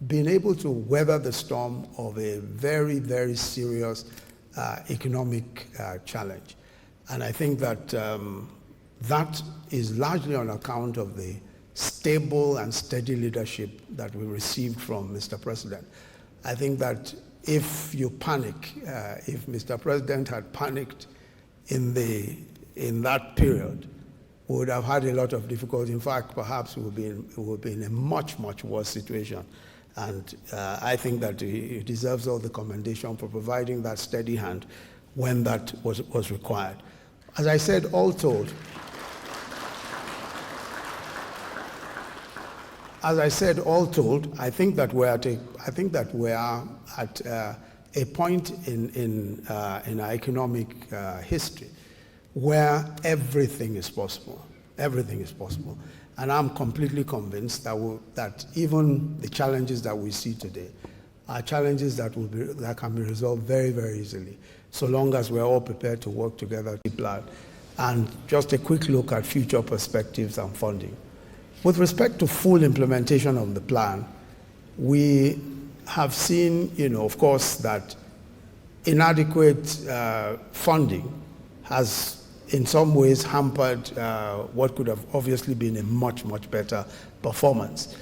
been able to weather the storm of a very, very serious economic challenge. And I think that that is largely on account of the stable and steady leadership that we received from Mr. President. I think that if you panic, if Mr. President had panicked in that period, we would have had a lot of difficulty. In fact, perhaps we would be in a much, much worse situation. And I think that he deserves all the commendation for providing that steady hand when that was required. As I said, all told, I think that we're at a point in our economic history where everything is possible. Everything is possible. And I'm completely convinced that even the challenges that we see today are challenges that can be resolved very, very easily, so long as we're all prepared to work together to plan. And just a quick look at future perspectives and funding. With respect to full implementation of the plan, we have seen, of course, that inadequate funding has in some ways hampered what could have obviously been a much, much better performance.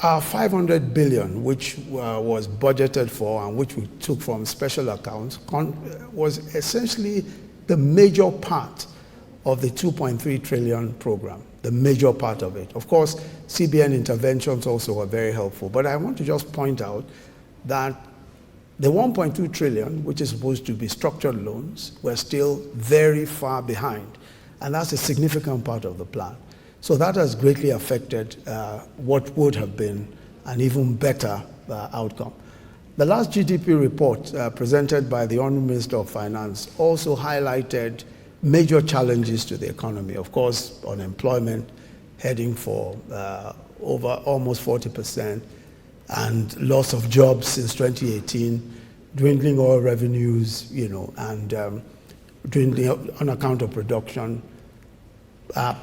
Our 500 billion, which was budgeted for and which we took from special accounts, was essentially the major part of the 2.3 trillion program, the major part of it. Of course, CBN interventions also were very helpful, but I want to just point out that the 1.2 trillion, which is supposed to be structured loans, were still very far behind, and that's a significant part of the plan. So that has greatly affected what would have been an even better outcome. The last GDP report presented by the Honourable Minister of Finance also highlighted major challenges to the economy. Of course, unemployment heading for over almost 40%, and loss of jobs since 2018, dwindling oil revenues, and dwindling on account of production,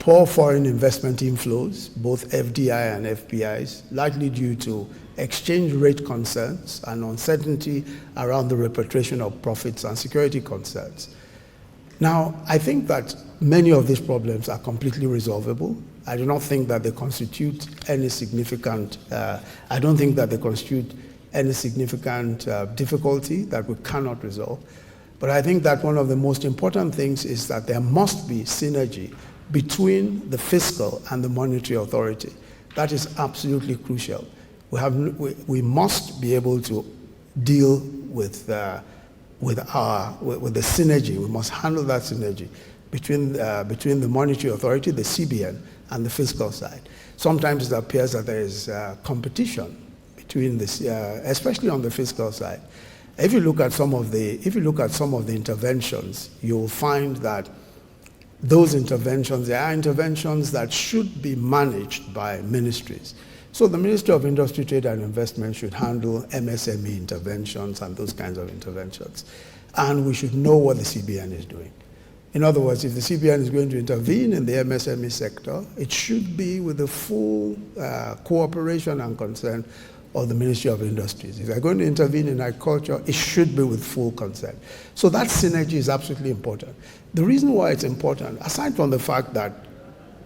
poor foreign investment inflows, both FDI and FPIs, largely due to exchange rate concerns and uncertainty around the repatriation of profits and security concerns. Now, I think that many of these problems are completely resolvable. I do not think that they constitute any significant, difficulty that we cannot resolve. But I think that one of the most important things is that there must be synergy between the fiscal and the monetary authority. That is absolutely crucial. We must be able to deal with the synergy. We must handle that synergy between the monetary authority, the CBN, and the fiscal side. Sometimes it appears that there is competition between this, especially on the fiscal side. If you look at some of the interventions, you'll find that those interventions, there are interventions that should be managed by ministries. So the Ministry of Industry, Trade and Investment should handle MSME interventions and those kinds of interventions. And we should know what the CBN is doing. In other words, if the CBN is going to intervene in the MSME sector, it should be with the full cooperation and consent of the Ministry of Industries. If they're going to intervene in agriculture, it should be with full consent. So that synergy is absolutely important. The reason why it's important, aside from the fact that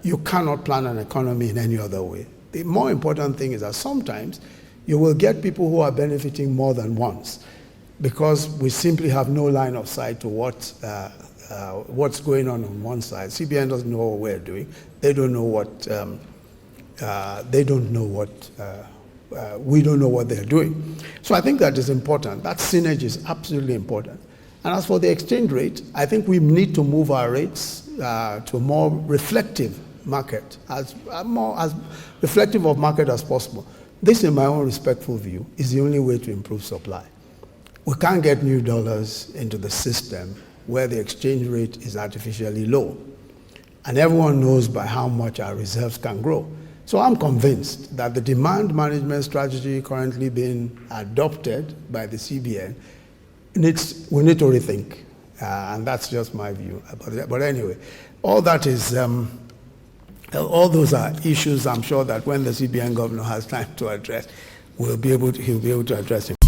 you cannot plan an economy in any other way, the more important thing is that sometimes you will get people who are benefiting more than once because we simply have no line of sight to what's going on one side. CBN doesn't know what we're doing. They don't know what we don't know what they're doing. So I think that is important. That synergy is absolutely important. And as for the exchange rate, I think we need to move our rates to a more reflective market, as reflective of market as possible. This, in my own respectful view, is the only way to improve supply. We can't get new dollars into the system where the exchange rate is artificially low. And everyone knows by how much our reserves can grow. So I'm convinced that the demand management strategy currently being adopted by the CBN, we need to rethink. And that's just my view. But anyway, all that is, all those are issues I'm sure that when the CBN governor has time to address, he'll be able to address him.